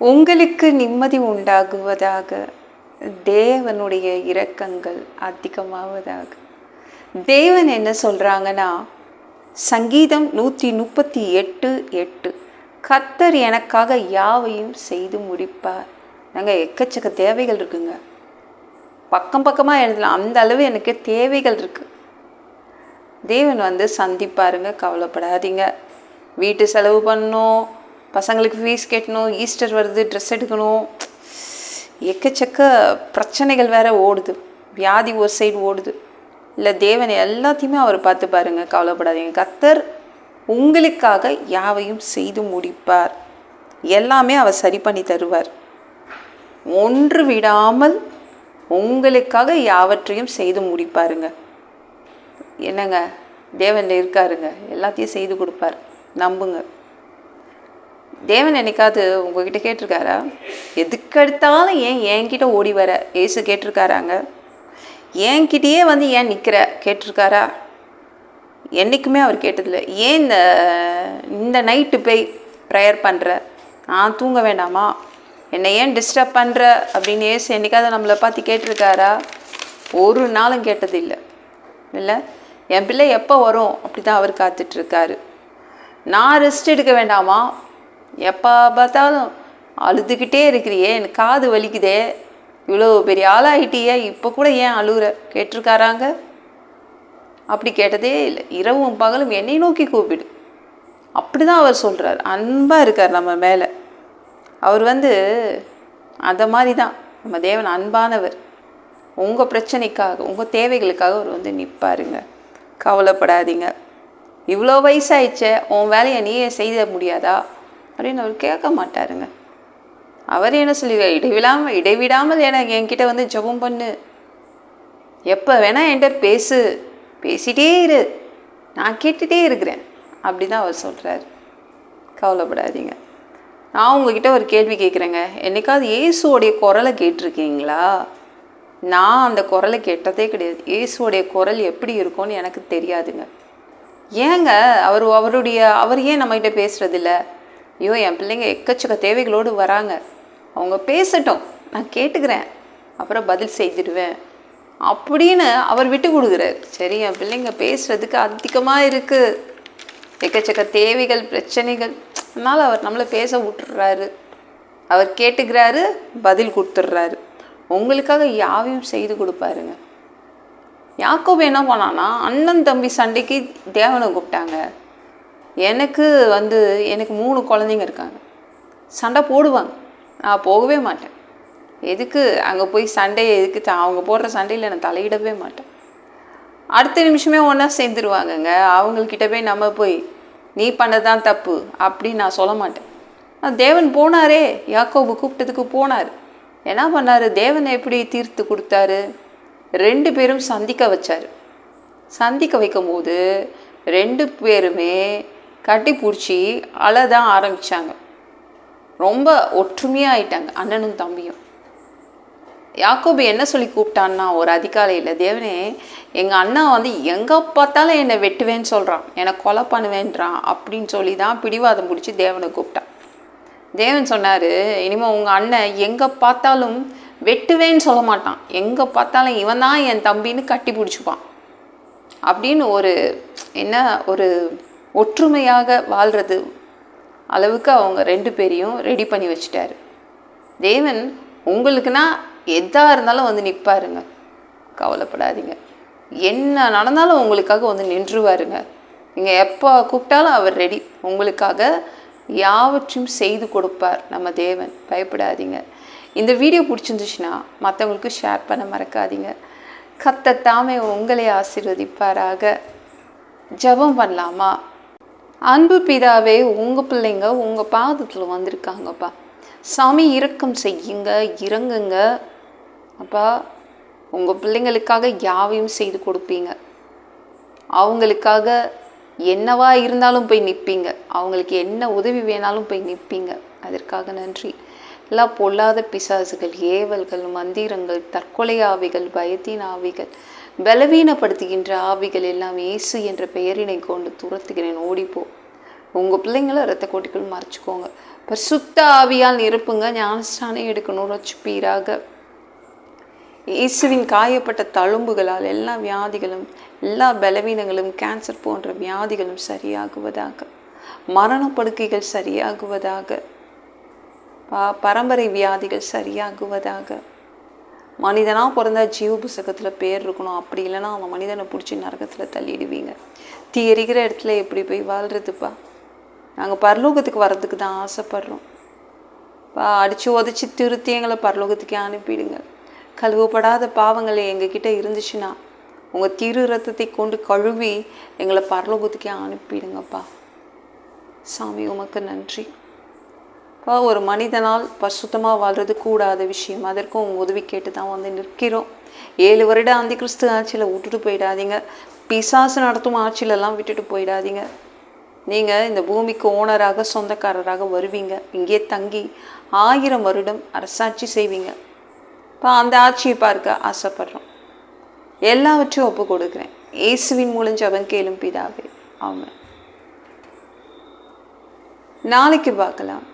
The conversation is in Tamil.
உங்களுக்கு நிம்மதி உண்டாகுவதாக, தேவனுடைய இரக்கங்கள் அதிகமாவதாக. தேவன் என்ன சொல்கிறாங்கன்னா, சங்கீதம் 138:8, கர்த்தர் எனக்காக யாவையும் செய்து முடிப்பார். நாங்கள் எக்கச்சக்க தேவைகள் இருக்குங்க, பக்கம் பக்கமாக எழுதலாம், அந்த அளவு எனக்கு தேவைகள் இருக்குது. தேவன் சந்திப்பாருங்க, கவலைப்படாதீங்க. வீட்டு செலவு பண்ணணும், பசங்களுக்கு ஃபீஸ் கட்டணும், ஈஸ்டர் வருது, ட்ரெஸ் எடுக்கணும், எக்கச்சக்க பிரச்சனைகள் வேறு ஓடுது, வியாதி ஒரு சைடு ஓடுது. இல்லை, தேவன் எல்லாத்தையுமே அவர் பார்த்து பாருங்க, கவலைப்படாதீங்க. கர்த்தர் உங்களுக்காக யாவையும் செய்து முடிப்பார். எல்லாமே அவர் சரி பண்ணி தருவார். ஒன்று விடாமல் உங்களுக்காக யாவற்றையும் செய்து முடிப்பாருங்க. என்னங்க, தேவன் இருக்காருங்க, எல்லாத்தையும் செய்து கொடுப்பார், நம்புங்க. தேவன் என்னைக்காவது உங்ககிட்ட கேட்டிருக்காரா? எதுக்கெடுத்தாலும் ஏன் என்கிட்ட ஓடி வர? ஏசு கேட்டிருக்காராங்க. என்கிட்டயே ஏன் நிற்கிற கேட்டிருக்காரா? என்றைக்குமே அவர் கேட்டதில்லை. ஏன் இந்த நைட்டு போய் ப்ரேயர் பண்ணுற, நான் தூங்க வேண்டாமா, என்னை ஏன் டிஸ்டர்ப் பண்ணுற அப்படின்னு ஏசு என்றைக்காவது நம்மளை பார்த்து கேட்டிருக்காரா? ஒரு நாளும் கேட்டதில்லை. இல்லை, என் பிள்ளை எப்போ வரும் அப்படி தான் அவர் காத்துட்ருக்காரு. நான் ரெஸ்ட் எடுக்க வேண்டாமா, எப்போ பார்த்தாலும் அழுதுகிட்டே இருக்கிறியே, எனக்கு காது வலிக்குதே, இவ்வளோ பெரிய ஆளாகிட்டியே, இப்போ கூட ஏன் அழுகுற கேட்டிருக்காராங்க? அப்படி கேட்டதே இல்லை. இரவும் பகலும் என்னை நோக்கி கூப்பிடு, அப்படி தான் அவர் சொல்கிறார். அன்பாக இருக்கார் நம்ம மேலே. அவர் அந்த மாதிரி தான் நம்ம தேவன், அன்பானவர். உங்கள் பிரச்சனைக்காக, உங்கள் தேவைகளுக்காக அவர் நிற்பாருங்க. கவலைப்படாதீங்க. இவ்வளோ வயசாயிடுச்சே, உன் வேலையை நீயே செய்த முடியாதா அப்படின்னு அவர் கேட்க மாட்டாருங்க. அவர் என்ன சொல்லுவார்? இடைவிடாமல் என்கிட்ட ஜெபம் பண்ணு, எப்போ வேணால் என்கிட்ட பேசு, பேசிகிட்டே இரு, நான் கேட்டுகிட்டே இருக்கிறேன், அப்படி தான் அவர் சொல்கிறார். கவலைப்படாதீங்க. நான் உங்ககிட்ட ஒரு கேள்வி கேட்குறேங்க. என்னைக்காவது இயேசுவோடைய குரலை கேட்டிருக்கீங்களா? நான் அந்த குரலை கேட்டதே கிடையாது. இயேசுவோடைய குரல் எப்படி இருக்கும்னு எனக்கு தெரியாதுங்க. ஏங்க அவர் ஏன் நம்மகிட்ட பேசுகிறதில்ல? ஐயோ, என் பிள்ளைங்க எக்கச்சக்க தேவைகளோடு வராங்க, அவங்க பேசட்டும், நான் கேட்டுக்கிறேன், அப்புறம் பதில் செய்திடுவேன் அப்படின்னு அவர் விட்டு கொடுக்குறாரு. சரி, என் பிள்ளைங்க பேசுகிறதுக்கு அதிகமாக இருக்குது, எக்கச்சக்க தேவைகள், பிரச்சனைகள், அதனால் அவர் நம்மளை பேச விட்டுறாரு. அவர் கேட்டுக்கிறாரு, பதில் கொடுத்துட்றாரு. உங்களுக்காக யாவையும் செய்து கொடுப்பாருங்க. யாக்கோபு என்ன பண்ணான்னா, அண்ணன் தம்பி சண்டைக்கு தேவனை கூப்பிட்டாங்க. எனக்கு எனக்கு 3 குழந்தைங்க இருக்காங்க, சண்டை போடுவாங்க, நான் போகவே மாட்டேன். எதுக்கு அங்கே போய் சண்டையை எதுக்கு, அவங்க போடுற சண்டையில் நான் தலையிடவே மாட்டேன். அடுத்த நிமிஷமே ஒன்றா சேர்ந்துருவாங்கங்க. அவங்கக்கிட்ட போய் நம்ம போய் நீ பண்ணதான் தப்பு அப்படின்னு நான் சொல்ல மாட்டேன். தேவன் போனாரே, யாக்கோபு கூப்பிட்டதுக்கு போனார். என்ன பண்ணார்? தேவன் எப்படி தீர்த்து கொடுத்தாரு? 2 பேரும் சந்திக்க வச்சார். சந்திக்க வைக்கும் போது 2 பேருமே கட்டி பிடிச்சி அழதான் ஆரம்பித்தாங்க. ரொம்ப ஒற்றுமையாக ஆயிட்டாங்க, அண்ணனும் தம்பியும். யாக்கோபு என்ன சொல்லி கூப்பிட்டான்னா, ஒரு அதிகாலையில், தேவனே, எங்கள் அண்ணா எங்கே பார்த்தாலும் என்னை வெட்டுவேன்னு சொல்கிறான், என்னை கொலை பண்ணுவேன்றான் அப்படின்னு சொல்லி தான் பிடிவாதம் பிடிச்சி தேவனை கூப்பிட்டான். தேவன் சொன்னார், இனிமேல் உங்கள் அண்ணன் எங்கே பார்த்தாலும் வெட்டுவேன்னு சொல்ல மாட்டான், எங்கே பார்த்தாலும் இவன் தான் என் தம்பின்னு கட்டி பிடிச்சிப்பான் அப்படின்னு ஒரு ஒற்றுமையாக வாழ்கிறது அளவுக்கு அவங்க 2 பேரையும் ரெடி பண்ணி வச்சுட்டாரு. தேவன் உங்களுக்குன்னா எதாக இருந்தாலும் நிற்பாருங்க. கவலைப்படாதீங்க. என்ன நடந்தாலும் உங்களுக்காக நின்றுவாருங்க. நீங்கள் எப்போ கூப்பிட்டாலும் அவர் ரெடி, உங்களுக்காக யாவற்றையும் செய்து கொடுப்பார் நம்ம தேவன். பயப்படாதீங்க. இந்த வீடியோ பிடிச்சிருந்துச்சுன்னா மற்றவங்களுக்கு ஷேர் பண்ண மறக்காதீங்க. கர்த்தர் தாமே உங்களை ஆசீர்வதிப்பாராக. ஜெபம் பண்ணலாமா? அன்பு பிதாவே, உங்கள் பிள்ளைங்க உங்கள் பாதத்தில் வந்திருக்காங்கப்பா. சாமி, இரக்கம் செய்யுங்க, இறங்குங்க அப்பா. உங்கள் பிள்ளைங்களுக்காக யாவையும் செய்து கொடுப்பீங்க. அவங்களுக்காக என்னவா இருந்தாலும் போய் நிற்பீங்க. அவங்களுக்கு என்ன உதவி வேணாலும் போய் நிற்பீங்க. அதற்காக நன்றி. எல்லா பொல்லாத பிசாசுகள், ஏவல்கள், மந்திரங்கள், தற்கொலை ஆவிகள், பயத்தின் ஆவிகள், பலவீனப்படுத்துகின்ற ஆவிகள் எல்லாம் இயேசு என்ற பெயரினை கொண்டு துரத்துகிறேன். ஓடிப்போ. உங்கள் பிள்ளைங்களை இரத்த கோட்டிக்குள் மறைச்சிக்கோங்க. பரிசுத்த ஆவியால் நிரப்புங்க. ஞானஸ்நானம் எடுக்கணும். ரட்சிப்பீராக. இயேசுவின் காயப்பட்ட தழும்புகளால் எல்லா வியாதிகளும், எல்லா பலவீனங்களும், கேன்சர் போன்ற வியாதிகளும் சரியாகுவதாக. மரணப்படுக்கைகள் சரியாகுவதாக. பரம்பரை வியாதிகள் சரியாகுவதாக. மனிதனாக பிறந்தா ஜீவ புஸ்தகத்தில் பேர் இருக்கணும். அப்படி இல்லைன்னா அந்த மனிதனை பிடிச்சி நரகத்தில் தள்ளிடுவீங்க. தீ எரிக்கிற இடத்துல எப்படி போய் வாழ்கிறதுப்பா? நாங்கள் பரலோகத்துக்கு வர்றதுக்கு தான் ஆசைப்படுறோம். அடித்து உதச்சி திருத்தி எங்களை பரலோகத்துக்கே அனுப்பிடுங்க. கழுவப்படாத பாவங்கள் எங்ககிட்ட இருந்துச்சுன்னா உங்கள் திரு ரத்தத்தை கொண்டு கழுவி எங்களை பரலோகத்துக்கே அனுப்பிடுங்கப்பா. சாமி உமக்கு நன்றி. ஒரு மனிதனால் பரிசுத்தமாக வாழ்கிறது கூடாத விஷயம். அதற்கும் உங்கள் உதவி கேட்டு தான் வந்து நிற்கிறோம். 7 வருட அந்த கிறிஸ்து ஆட்சியில் விட்டுட்டு போயிடாதீங்க. பிசாசு நடத்தும் ஆட்சியிலெல்லாம் விட்டுட்டு போயிடாதீங்க. நீங்கள் இந்த பூமிக்கு ஓனராக, சொந்தக்காரராக வருவீங்க. இங்கே தங்கி 1000 வருடம் அரசாட்சி செய்வீங்க. அந்த ஆட்சியை பார்க்க ஆசைப்படுறோம். எல்லாவற்றையும் ஒப்பு கொடுக்குறேன். இயேசுவின் மூலம் ஜெபம் கேளும் பிதாவே. ஆமென். நாளைக்கு பார்க்கலாம்.